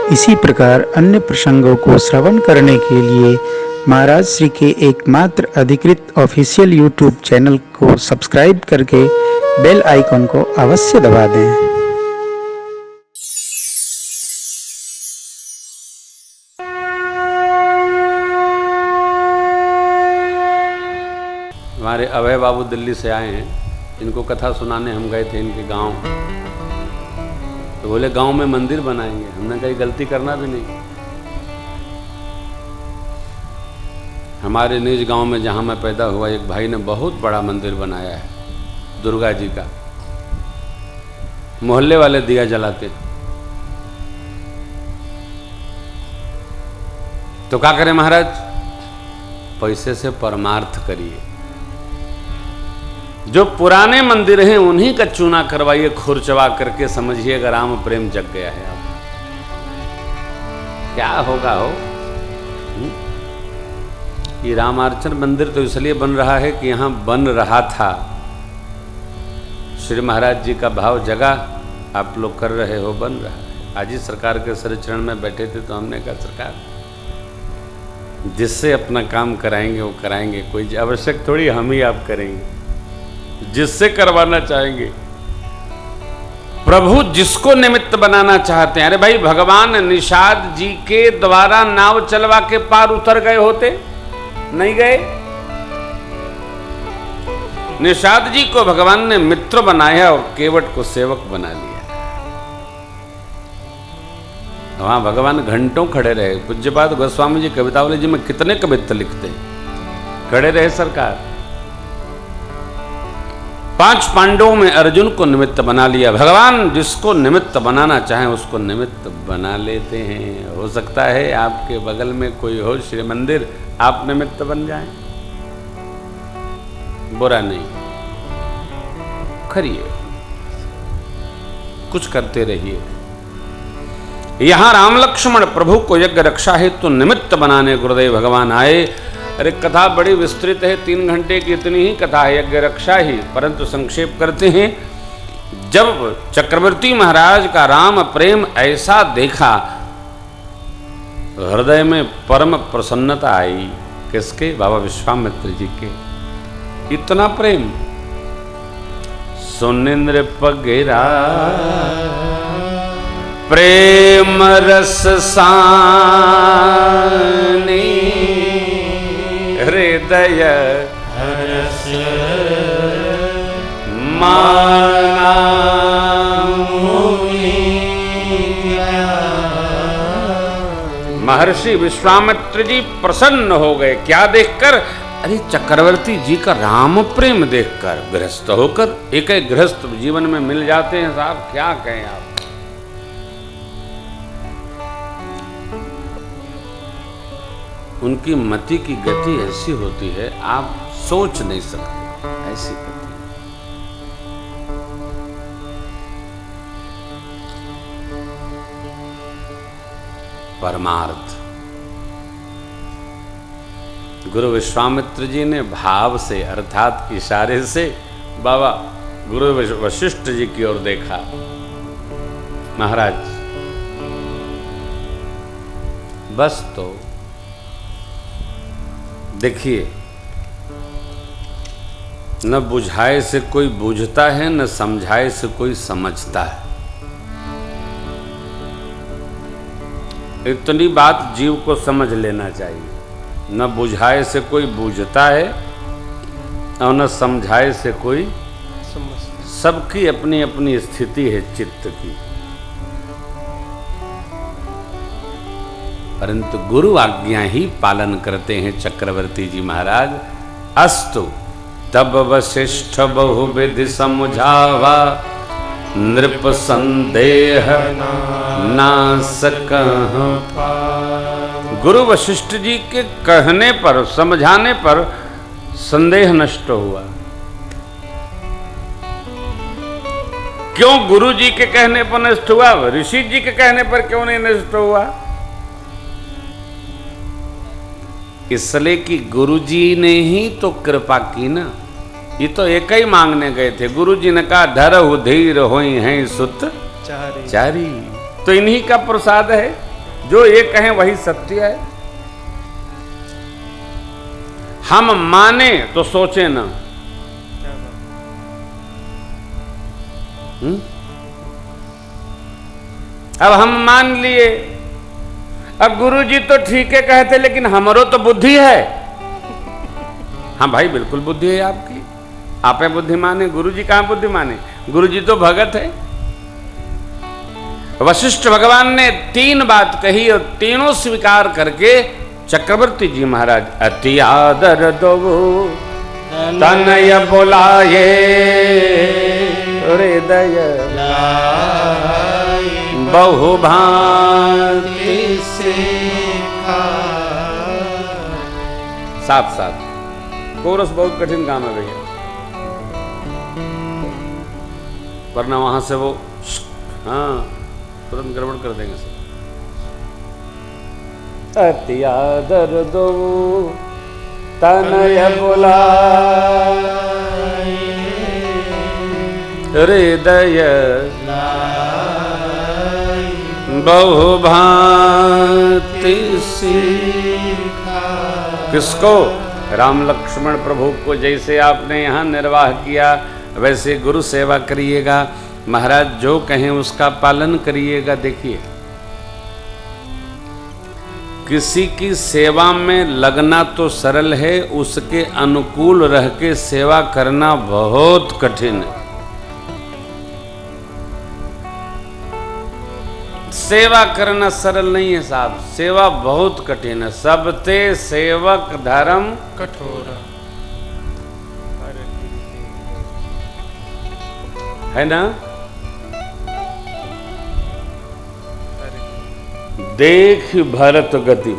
इसी प्रकार अन्य प्रसंगों को श्रवण करने के लिए महाराज श्री के एकमात्र अधिकृत ऑफिशियल यूट्यूब चैनल को सब्सक्राइब करके बेल आइकन को अवश्य दबा दें। हमारे अभय बाबू दिल्ली से आए हैं, इनको कथा सुनाने हम गए थे इनके गांव। तो बोले गांव में मंदिर बनाएंगे। हमने कहीं गलती करना भी नहीं। हमारे निज गांव में जहां मैं पैदा हुआ, एक भाई ने बहुत बड़ा मंदिर बनाया है दुर्गा जी का। मोहल्ले वाले दिया जलाते। तो क्या करें महाराज, पैसे से परमार्थ करिए। जो पुराने मंदिर हैं उन्हीं का चूना करवाइए, खुरचवा करके। समझिएगा राम प्रेम जग गया है। अब क्या होगा हो। ये रामार्चन मंदिर तो इसलिए बन रहा है कि यहां बन रहा था, श्री महाराज जी का भाव जगा, आप लोग कर रहे हो, बन रहा है। आज ही सरकार के सर चरण में बैठे थे तो हमने कहा सरकार जिससे अपना काम कराएंगे वो कराएंगे, कोई आवश्यक थोड़ी हम ही आप करेंगे, जिससे करवाना चाहेंगे। प्रभु जिसको निमित्त बनाना चाहते हैं। अरे भाई, भगवान निषाद जी के द्वारा नाव चलवा के पार उतर गए होते, नहीं गए। निषाद जी को भगवान ने मित्र बनाया और केवट को सेवक बना लिया। वहां भगवान घंटों खड़े रहे। पूज्यपाद गोस्वामी जी कवितावली जी में कितने कवित्त लिखते हैं, खड़े रहे सरकार। 5 पांडवों में अर्जुन को निमित्त बना लिया। भगवान जिसको निमित्त बनाना चाहें उसको निमित्त बना लेते हैं। हो सकता है आपके बगल में कोई हो श्री मंदिर, आप निमित्त बन जाएं, बुरा नहीं, करिए, कुछ करते रहिए। यहां राम लक्ष्मण प्रभु को यज्ञ रक्षा हेतु तो निमित्त बनाने गुरुदेव भगवान आए। अरे कथा बड़ी विस्तृत है, 3 घंटे की इतनी ही कथा है यज्ञ रक्षा ही, परंतु संक्षेप करते हैं। जब चक्रवर्ती महाराज का राम प्रेम ऐसा देखा, हृदय में परम प्रसन्नता आई। किसके? बाबा विश्वामित्र जी के। इतना प्रेम। सुनिंद्र पगेरा प्रेम रस सानी, हृदय हर्ष माना महर्षि विश्वामित्र जी प्रसन्न हो गए। क्या देखकर? अरे चक्रवर्ती जी का राम प्रेम देखकर। गृहस्थ होकर एक गृहस्थ जीवन में मिल जाते हैं साहब, क्या कहें आप। उनकी मति की गति ऐसी होती है, आप सोच नहीं सकते ऐसी गति। परमार्थ। गुरु विश्वामित्र जी ने भाव से अर्थात इशारे से बाबा गुरु वशिष्ठ जी की ओर देखा। महाराज बस तो देखिए, न बुझाए से कोई बूझता है, न समझाए से कोई समझता है। इतनी बात जीव को समझ लेना चाहिए। न बुझाए से कोई बूझता है और न समझाए से कोई। सबकी अपनी अपनी स्थिति है चित्त की, परंतु गुरु आज्ञा ही पालन करते हैं चक्रवर्ती जी महाराज। अस्तु तब वशिष्ठ बहुविधि समझावा, नृप संदेह नास कहं। गुरु वशिष्ठ जी के कहने पर, समझाने पर संदेह नष्ट हुआ। क्यों गुरु जी के कहने पर नष्ट हुआ? ऋषि जी के कहने पर क्यों नहीं नष्ट हुआ? इसलिए कि गुरु जी ने ही तो कृपा की ना। ये तो एक ही मांगने गए थे। गुरु जी ने कहा धरहु धीर होई हैं सुत चारी, तो इन्हीं का प्रसाद है। जो ये कहें वही सत्य है। हम माने तो सोचे ना। अब हम मान लिए, अब गुरुजी तो ठीक है कहते, लेकिन हमारो तो बुद्धि है। हाँ भाई, बिल्कुल बुद्धि है आपकी, आप है बुद्धिमान है। गुरुजी कहां बुद्धिमान है? गुरुजी तो भगत है। वशिष्ठ भगवान ने 3 बात कही और तीनों स्वीकार करके चक्रवर्ती जी महाराज अति आदर दो तनय बुलाए हृदय बहु भांति साथ साथ कोरस बहुत कठिन काम है भैया, वरना वहां से वो हाँ तुरंत गड़बड़ कर देंगे सब। अति आदर दो तनय बुलाए हृदय बहु भांति किसको? राम लक्ष्मण प्रभु को जैसे आपने यहाँ निर्वाह किया वैसे गुरु सेवा करिएगा। महाराज जो कहें उसका पालन करिएगा। देखिए, किसी की सेवा में लगना तो सरल है, उसके अनुकूल रह के सेवा करना बहुत कठिन है। सेवा करना सरल नहीं है साहब, सेवा बहुत कठिन है। सबते सेवक धर्म कठोर है ना। देख भरत गति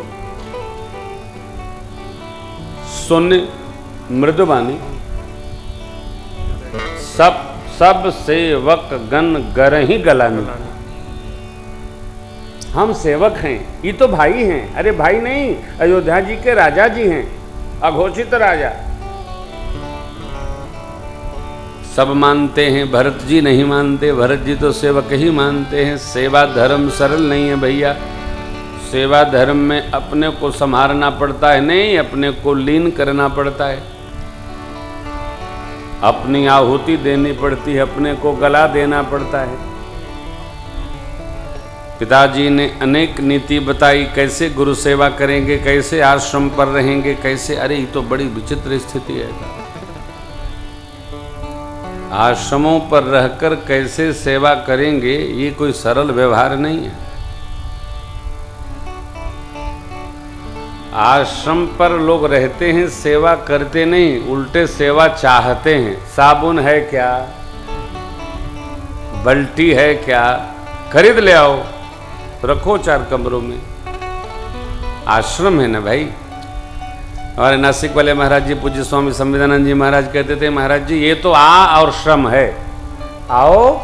सुन मृदुबानी, सब सेवक गण गरहि गलानी। हम सेवक हैं, ये तो भाई हैं। अरे भाई नहीं, अयोध्या जी के राजा जी हैं, अघोषित राजा। सब मानते हैं, भरत जी नहीं मानते। भरत जी तो सेवक ही मानते हैं। सेवा धर्म सरल नहीं है भैया। सेवा धर्म में अपने को संभालना पड़ता है, नहीं अपने को लीन करना पड़ता है, अपनी आहुति देनी पड़ती है, अपने को गला देना पड़ता है। पिताजी ने अनेक नीति बताई, कैसे गुरु सेवा करेंगे, कैसे आश्रम पर रहेंगे, कैसे। अरे ये तो बड़ी विचित्र स्थिति है। आश्रमों पर रहकर कैसे सेवा करेंगे, ये कोई सरल व्यवहार नहीं है। आश्रम पर लोग रहते हैं, सेवा करते नहीं, उल्टे सेवा चाहते हैं। साबुन है क्या, बल्टी है क्या, खरीद ले आओ, रखो 4 कमरों में। आश्रम है ना भाई। हमारे नासिक वाले महाराज जी पूज्य स्वामी संविधानंद जी महाराज कहते थे, महाराज जी ये तो आ और श्रम है, आओ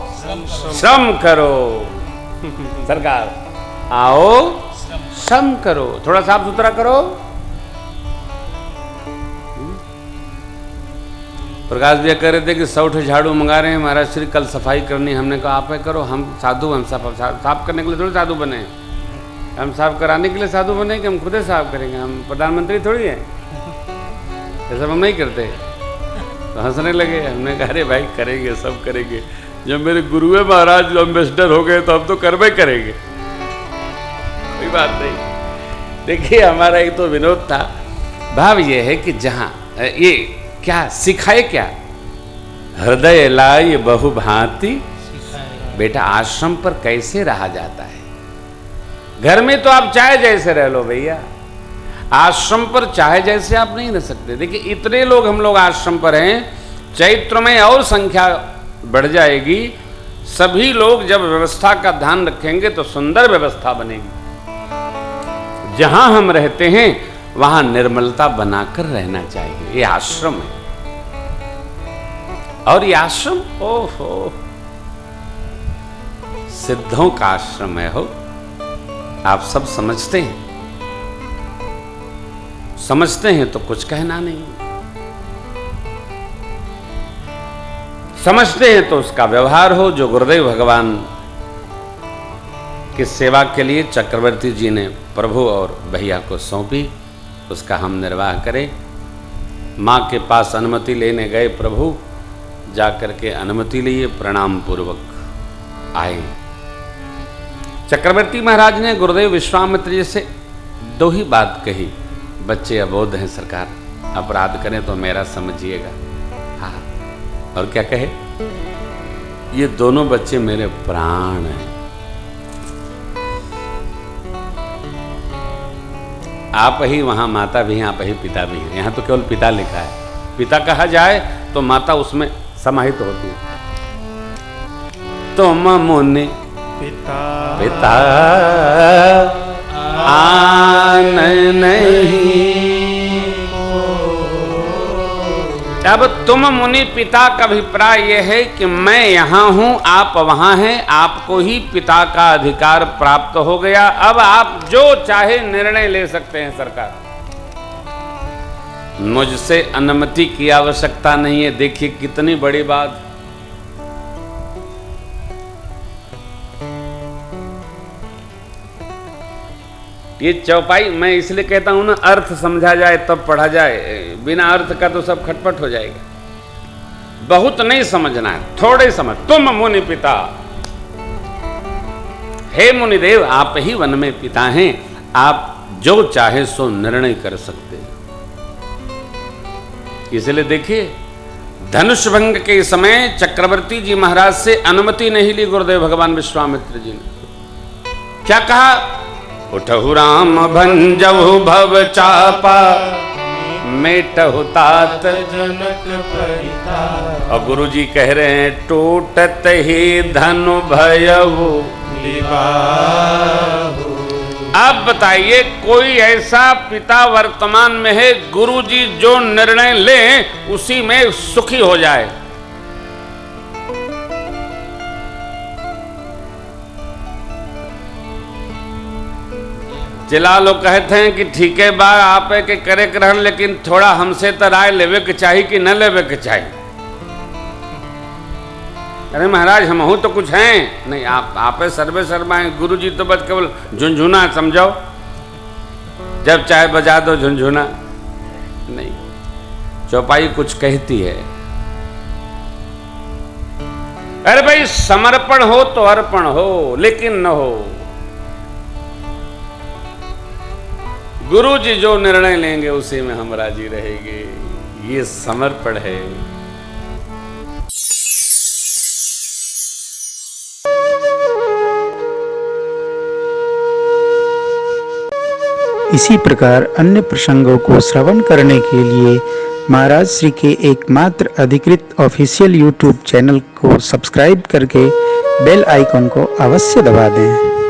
श्रम करो। सरकार आओ श्रम करो, थोड़ा साफ सुथरा करो। प्रकाश भैया कह रहे थे कि 100 झाड़ू मंगा रहे हैं महाराज श्री, कल सफाई करनी। हमने कहा आप है करो, हम साधु, हम साफ करने के लिए थोड़ी साधु बने हैं। हम साफ कराने के लिए साधु बने कि हम खुद ही साफ करेंगे? हम प्रधानमंत्री थोड़ी हैं, ये सब हम नहीं करते। तो हंसने लगे। हमने कहा अरे भाई करेंगे, सब करेंगे। जब मेरे गुरु है महाराज जो एम्बेसडर हो गए तो हम तो करवे करेंगे, कोई बात नहीं। देखिए हमारा एक तो विनोद था। भाव ये है कि जहाँ ये क्या सिखाए, क्या हृदय लाय बहु भांति। बेटा आश्रम पर कैसे रहा जाता है? घर में तो आप चाहे जैसे रह लो भैया, आश्रम पर चाहे जैसे आप नहीं रह सकते। देखिए इतने लोग हम लोग आश्रम पर हैं, चैत्र में और संख्या बढ़ जाएगी। सभी लोग जब व्यवस्था का ध्यान रखेंगे तो सुंदर व्यवस्था बनेगी। जहां हम रहते हैं वहां निर्मलता बनाकर रहना चाहिए। ये आश्रम है, और ये आश्रम ओहो सिद्धों का आश्रम है। हो आप सब समझते हैं, समझते हैं तो कुछ कहना नहीं, समझते हैं तो उसका व्यवहार हो। जो गुरुदेव भगवान की सेवा के लिए चक्रवर्ती जी ने प्रभु और भैया को सौंपी, उसका हम निर्वाह करें। माँ के पास अनुमति लेने गए प्रभु, जाकर के अनुमति लिए प्रणाम पूर्वक आए। चक्रवर्ती महाराज ने गुरुदेव विश्वामित्र जी से दो ही बात कही, बच्चे अबोध हैं सरकार, अपराध करें तो मेरा समझिएगा। हाँ, और क्या कहे, ये दोनों बच्चे मेरे प्राण हैं, आप ही वहां माता भी हैं, आप ही पिता भी हैं। यहां तो केवल पिता लिखा है, पिता कहा जाए तो माता उसमें समाहित होती है। तुम मुनि पिता आन नहीं, अब तुम मुनि पिता का अभिप्राय यह है कि मैं यहाँ हूँ, आप वहाँ हैं, आपको ही पिता का अधिकार प्राप्त हो गया, अब आप जो चाहे निर्णय ले सकते हैं सरकार, मुझसे अनुमति की आवश्यकता नहीं है। देखिए कितनी बड़ी बात। ये चौपाई मैं इसलिए कहता हूं ना, अर्थ समझा जाए तब पढ़ा जाए, बिना अर्थ का तो सब खटपट हो जाएगा। बहुत नहीं समझना है, थोड़े समझ। तुम मुनि पिता, हे मुनिदेव आप ही वन में पिता हैं, आप जो चाहे सो निर्णय कर सकते हैं। इसलिए देखिए धनुष भंग के समय चक्रवर्ती जी महाराज से अनुमति नहीं ली गुरुदेव भगवान विश्वामित्र जी ने। क्या कहा, उठहु राम भंजहु भव चापा, मेटहु तात जनक परिताप। और गुरु जी कह रहे हैं, टूटत ही धनु भयहु विवाहु। अब बताइए कोई ऐसा पिता वर्तमान में है, गुरु जी जो निर्णय लें उसी में सुखी हो जाए। जिला लोग कहते हैं कि ठीक है बा आप के करे ग्रहण, लेकिन थोड़ा हमसे तो राय लेवे के चाहिए कि न लेवे के चाहिए। अरे महाराज हम हूं तो कुछ हैं नहीं, आप सर्वे सर्वा हैं, गुरु जी तो बस केवल झुंझुना समझो, जब चाहे बजा दो झुंझुना नहीं। चौपाई कुछ कहती है, अरे भाई समर्पण हो तो अर्पण हो, लेकिन न हो। गुरु जी जो निर्णय लेंगे उसी में हम राजी रहेंगे, ये समर्पण है। इसी प्रकार अन्य प्रसंगों को श्रवण करने के लिए महाराज श्री के एकमात्र अधिकृत ऑफिशियल यूट्यूब चैनल को सब्सक्राइब करके बेल आइकन को अवश्य दबा दें।